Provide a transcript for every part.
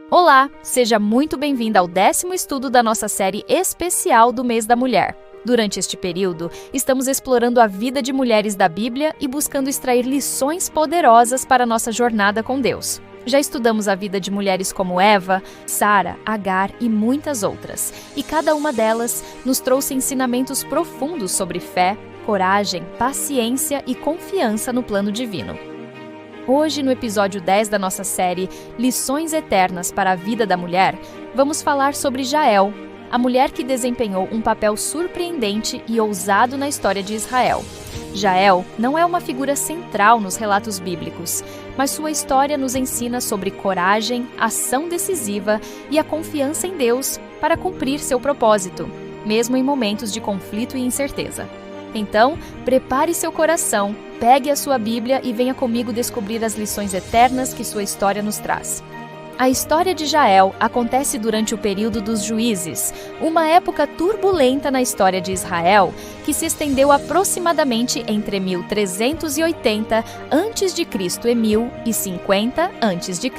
Olá, seja muito bem-vinda ao 10º estudo da nossa série especial do Mês da Mulher. Durante este período, estamos explorando a vida de mulheres da Bíblia e buscando extrair lições poderosas para a nossa jornada com Deus. Já estudamos a vida de mulheres como Eva, Sara, Agar e muitas outras, e cada uma delas nos trouxe ensinamentos profundos sobre fé, coragem, paciência e confiança no plano divino. Hoje, no episódio 10 da nossa série Lições Eternas para a Vida da Mulher, vamos falar sobre Jael, a mulher que desempenhou um papel surpreendente e ousado na história de Israel. Jael não é uma figura central nos relatos bíblicos, mas sua história nos ensina sobre coragem, ação decisiva e a confiança em Deus para cumprir seu propósito, mesmo em momentos de conflito e incerteza. Então, prepare seu coração, pegue a sua Bíblia e venha comigo descobrir as lições eternas que sua história nos traz. A história de Jael acontece durante o período dos Juízes, uma época turbulenta na história de Israel, que se estendeu aproximadamente entre 1380 a.C. e 1050 a.C.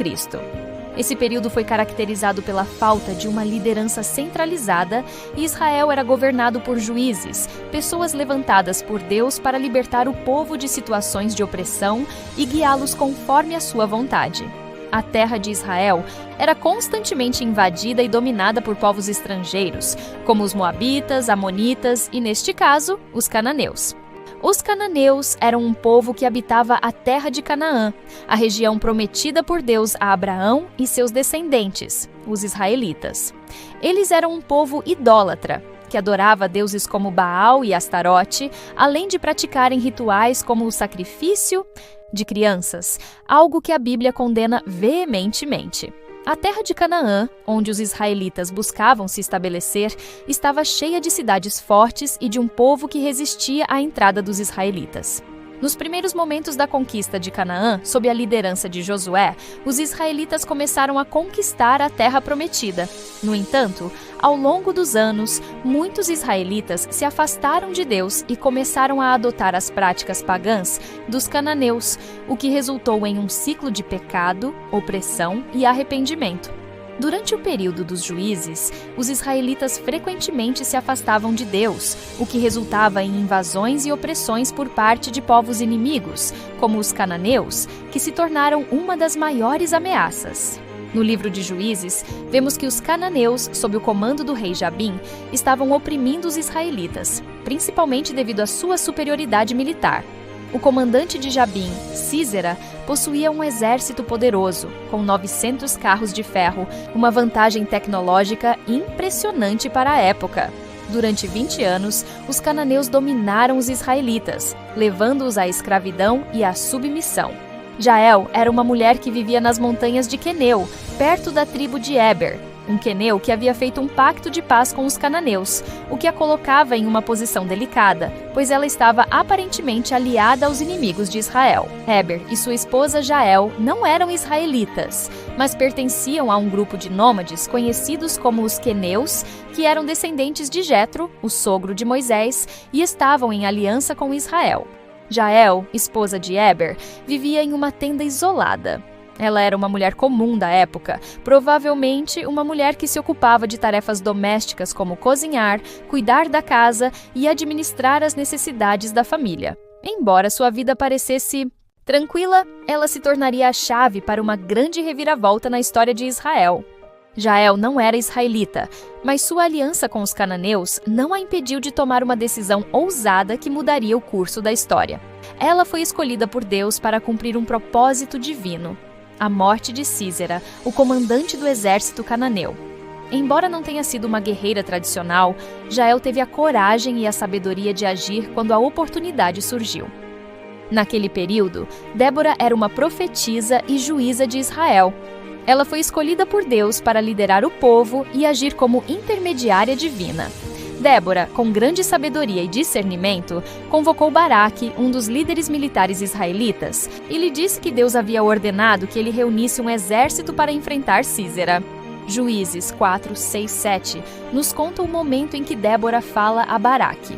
Esse período foi caracterizado pela falta de uma liderança centralizada e Israel era governado por juízes, pessoas levantadas por Deus para libertar o povo de situações de opressão e guiá-los conforme a sua vontade. A terra de Israel era constantemente invadida e dominada por povos estrangeiros, como os moabitas, amonitas e, neste caso, os cananeus. Os cananeus eram um povo que habitava a terra de Canaã, a região prometida por Deus a Abraão e seus descendentes, os israelitas. Eles eram um povo idólatra, que adorava deuses como Baal e Astarote, além de praticarem rituais como o sacrifício de crianças, algo que a Bíblia condena veementemente. A terra de Canaã, onde os israelitas buscavam se estabelecer, estava cheia de cidades fortes e de um povo que resistia à entrada dos israelitas. Nos primeiros momentos da conquista de Canaã, sob a liderança de Josué, os israelitas começaram a conquistar a terra prometida. No entanto, ao longo dos anos, muitos israelitas se afastaram de Deus e começaram a adotar as práticas pagãs dos cananeus, o que resultou em um ciclo de pecado, opressão e arrependimento. Durante o período dos juízes, os israelitas frequentemente se afastavam de Deus, o que resultava em invasões e opressões por parte de povos inimigos, como os cananeus, que se tornaram uma das maiores ameaças. No livro de Juízes, vemos que os cananeus, sob o comando do rei Jabim, estavam oprimindo os israelitas, principalmente devido à sua superioridade militar. O comandante de Jabim, Sísera, possuía um exército poderoso, com 900 carros de ferro, uma vantagem tecnológica impressionante para a época. Durante 20 anos, os cananeus dominaram os israelitas, levando-os à escravidão e à submissão. Jael era uma mulher que vivia nas montanhas de Queneu, perto da tribo de Éber, um queneu que havia feito um pacto de paz com os cananeus, o que a colocava em uma posição delicada, pois ela estava aparentemente aliada aos inimigos de Israel. Éber e sua esposa Jael não eram israelitas, mas pertenciam a um grupo de nômades conhecidos como os queneus, que eram descendentes de Jetro, o sogro de Moisés, e estavam em aliança com Israel. Jael, esposa de Éber, vivia em uma tenda isolada. Ela era uma mulher comum da época, provavelmente uma mulher que se ocupava de tarefas domésticas como cozinhar, cuidar da casa e administrar as necessidades da família. Embora sua vida parecesse tranquila, ela se tornaria a chave para uma grande reviravolta na história de Israel. Jael não era israelita, mas sua aliança com os cananeus não a impediu de tomar uma decisão ousada que mudaria o curso da história. Ela foi escolhida por Deus para cumprir um propósito divino: a morte de Sísera, o comandante do exército cananeu. Embora não tenha sido uma guerreira tradicional, Jael teve a coragem e a sabedoria de agir quando a oportunidade surgiu. Naquele período, Débora era uma profetisa e juíza de Israel. Ela foi escolhida por Deus para liderar o povo e agir como intermediária divina. Débora, com grande sabedoria e discernimento, convocou Baraque, um dos líderes militares israelitas, e lhe disse que Deus havia ordenado que ele reunisse um exército para enfrentar Sísera. Juízes 4, 6, 7 nos conta o momento em que Débora fala a Baraque.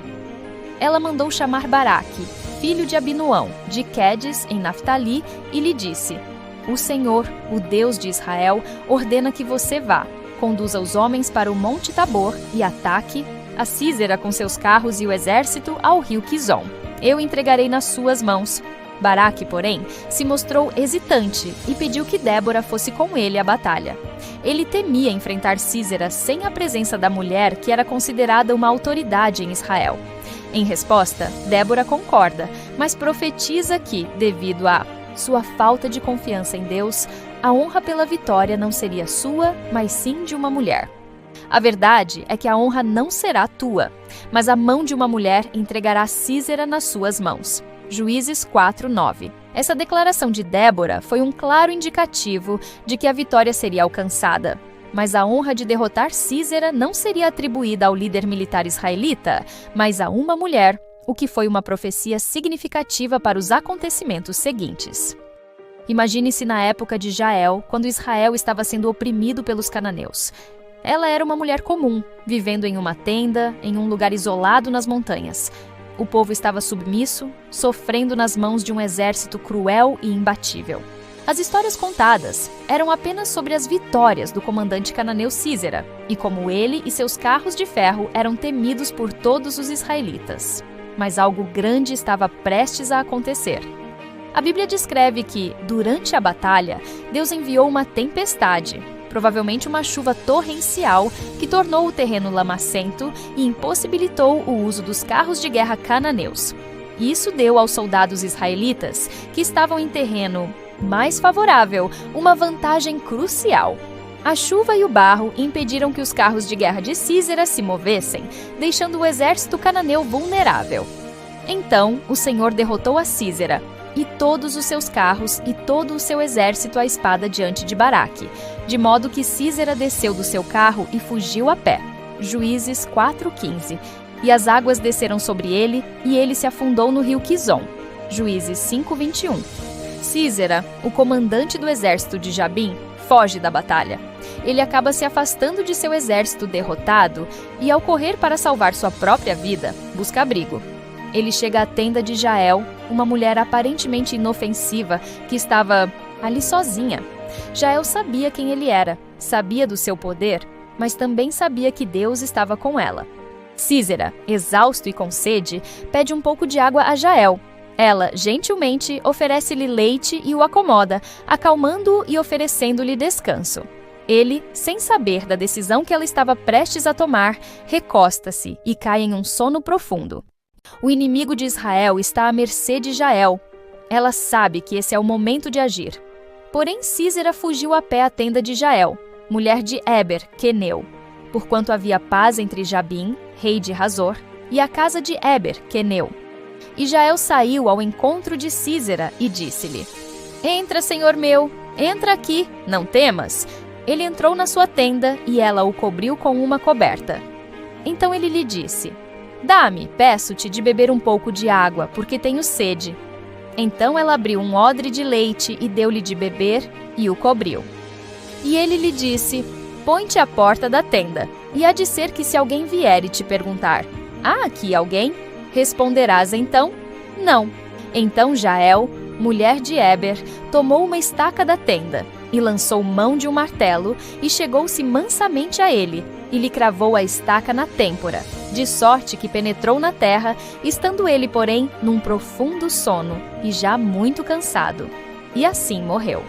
Ela mandou chamar Baraque, filho de Abinoão, de Quedes, em Naftali, e lhe disse: o Senhor, o Deus de Israel, ordena que você vá. Conduza os homens para o Monte Tabor e ataque a Sísera com seus carros e o exército ao rio Quizon. Eu entregarei nas suas mãos. Baraque, porém, se mostrou hesitante e pediu que Débora fosse com ele à batalha. Ele temia enfrentar Sísera sem a presença da mulher que era considerada uma autoridade em Israel. Em resposta, Débora concorda, mas profetiza que, devido a sua falta de confiança em Deus, a honra pela vitória não seria sua, mas sim de uma mulher. A verdade é que a honra não será tua, mas a mão de uma mulher entregará Sísera nas suas mãos. Juízes 4:9. Essa declaração de Débora foi um claro indicativo de que a vitória seria alcançada. Mas a honra de derrotar Sísera não seria atribuída ao líder militar israelita, mas a uma mulher, o que foi uma profecia significativa para os acontecimentos seguintes. Imagine-se na época de Jael, quando Israel estava sendo oprimido pelos cananeus. Ela era uma mulher comum, vivendo em uma tenda, em um lugar isolado nas montanhas. O povo estava submisso, sofrendo nas mãos de um exército cruel e imbatível. As histórias contadas eram apenas sobre as vitórias do comandante cananeu Sísera e como ele e seus carros de ferro eram temidos por todos os israelitas. Mas algo grande estava prestes a acontecer. A Bíblia descreve que, durante a batalha, Deus enviou uma tempestade, provavelmente uma chuva torrencial, que tornou o terreno lamacento e impossibilitou o uso dos carros de guerra cananeus. Isso deu aos soldados israelitas, que estavam em terreno mais favorável, uma vantagem crucial. A chuva e o barro impediram que os carros de guerra de Sísera se movessem, deixando o exército cananeu vulnerável. Então, o Senhor derrotou a Sísera e todos os seus carros e todo o seu exército à espada diante de Baraque, de modo que Sísera desceu do seu carro e fugiu a pé. Juízes 4:15. E as águas desceram sobre ele, e ele se afundou no rio Quizon. Juízes 5:21. Sísera, o comandante do exército de Jabim, foge da batalha. Ele acaba se afastando de seu exército derrotado e, ao correr para salvar sua própria vida, busca abrigo. Ele chega à tenda de Jael, uma mulher aparentemente inofensiva que estava ali sozinha. Jael sabia quem ele era, sabia do seu poder, mas também sabia que Deus estava com ela. Sísera, exausto e com sede, pede um pouco de água a Jael. Ela, gentilmente, oferece-lhe leite e o acomoda, acalmando-o e oferecendo-lhe descanso. Ele, sem saber da decisão que ela estava prestes a tomar, recosta-se e cai em um sono profundo. O inimigo de Israel está à mercê de Jael. Ela sabe que esse é o momento de agir. Porém, Sísera fugiu a pé à tenda de Jael, mulher de Éber, queneu, porquanto havia paz entre Jabim, rei de Hazor, e a casa de Éber, queneu. E Jael saiu ao encontro de Sísera e disse-lhe: Entra, senhor meu, entra aqui, não temas. Ele entrou na sua tenda e ela o cobriu com uma coberta. Então ele lhe disse: Dá-me, peço-te, de beber um pouco de água, porque tenho sede. Então ela abriu um odre de leite e deu-lhe de beber e o cobriu. E ele lhe disse: Põe-te à porta da tenda, e há de ser que se alguém vier e te perguntar: Há aqui alguém? Responderás então: Não. Então Jael, mulher de Éber, tomou uma estaca da tenda e lançou mão de um martelo e chegou-se mansamente a ele e lhe cravou a estaca na têmpora, de sorte que penetrou na terra, estando ele, porém, num profundo sono e já muito cansado. E assim morreu.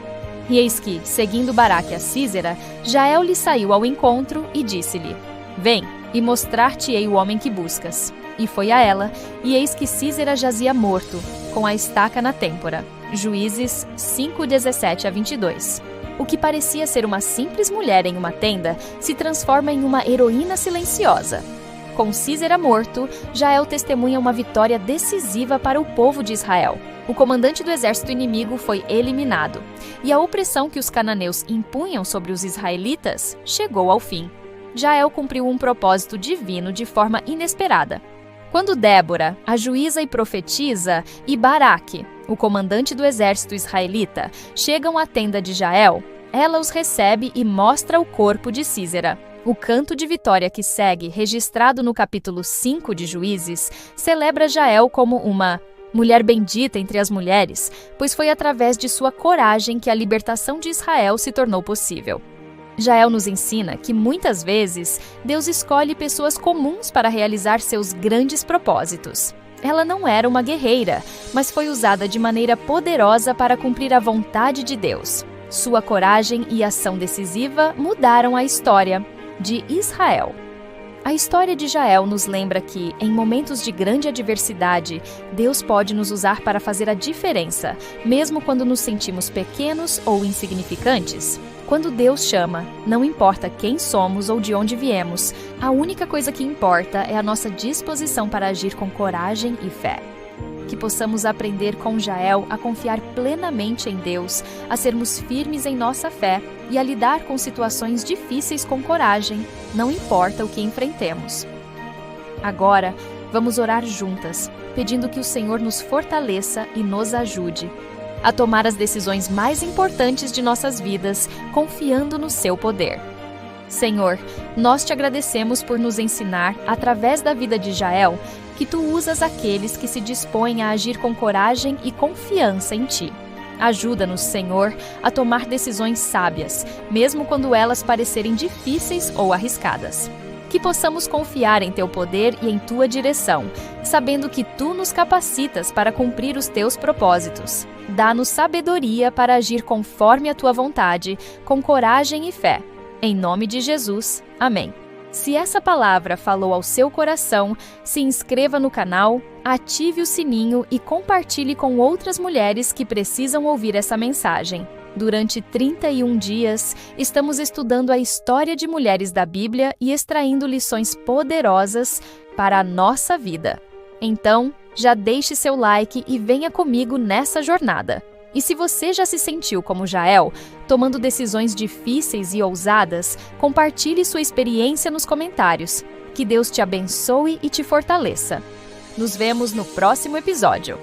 E eis que, seguindo Baraque a Sísera, Jael lhe saiu ao encontro e disse-lhe: Vem, e mostrar-te-ei o homem que buscas. E foi a ela, e eis que Sísera jazia morto, com a estaca na têmpora. Juízes 5:17-22. O que parecia ser uma simples mulher em uma tenda se transforma em uma heroína silenciosa. Com Sísera morto, Jael testemunha uma vitória decisiva para o povo de Israel. O comandante do exército inimigo foi eliminado, e a opressão que os cananeus impunham sobre os israelitas chegou ao fim. Jael cumpriu um propósito divino de forma inesperada. Quando Débora, a juíza e profetisa, e Baraque, o comandante do exército israelita, chegam à tenda de Jael, ela os recebe e mostra o corpo de Sísera. O canto de vitória que segue, registrado no capítulo 5 de Juízes, celebra Jael como uma Mulher bendita entre as mulheres, pois foi através de sua coragem que a libertação de Israel se tornou possível. Jael nos ensina que, muitas vezes, Deus escolhe pessoas comuns para realizar seus grandes propósitos. Ela não era uma guerreira, mas foi usada de maneira poderosa para cumprir a vontade de Deus. Sua coragem e ação decisiva mudaram a história de Israel. A história de Jael nos lembra que, em momentos de grande adversidade, Deus pode nos usar para fazer a diferença, mesmo quando nos sentimos pequenos ou insignificantes. Quando Deus chama, não importa quem somos ou de onde viemos, a única coisa que importa é a nossa disposição para agir com coragem e fé. Que possamos aprender com Jael a confiar plenamente em Deus, a sermos firmes em nossa fé e a lidar com situações difíceis com coragem, não importa o que enfrentemos. Agora, vamos orar juntas, pedindo que o Senhor nos fortaleça e nos ajude a tomar as decisões mais importantes de nossas vidas, confiando no seu poder. Senhor, nós te agradecemos por nos ensinar, através da vida de Jael, que tu usas aqueles que se dispõem a agir com coragem e confiança em ti. Ajuda-nos, Senhor, a tomar decisões sábias, mesmo quando elas parecerem difíceis ou arriscadas. Que possamos confiar em teu poder e em tua direção, sabendo que tu nos capacitas para cumprir os teus propósitos. Dá-nos sabedoria para agir conforme a tua vontade, com coragem e fé. Em nome de Jesus. Amém. Se essa palavra falou ao seu coração, se inscreva no canal, ative o sininho e compartilhe com outras mulheres que precisam ouvir essa mensagem. Durante 31 dias, estamos estudando a história de mulheres da Bíblia e extraindo lições poderosas para a nossa vida. Então, já deixe seu like e venha comigo nessa jornada. E se você já se sentiu como Jael, tomando decisões difíceis e ousadas, compartilhe sua experiência nos comentários. Que Deus te abençoe e te fortaleça. Nos vemos no próximo episódio.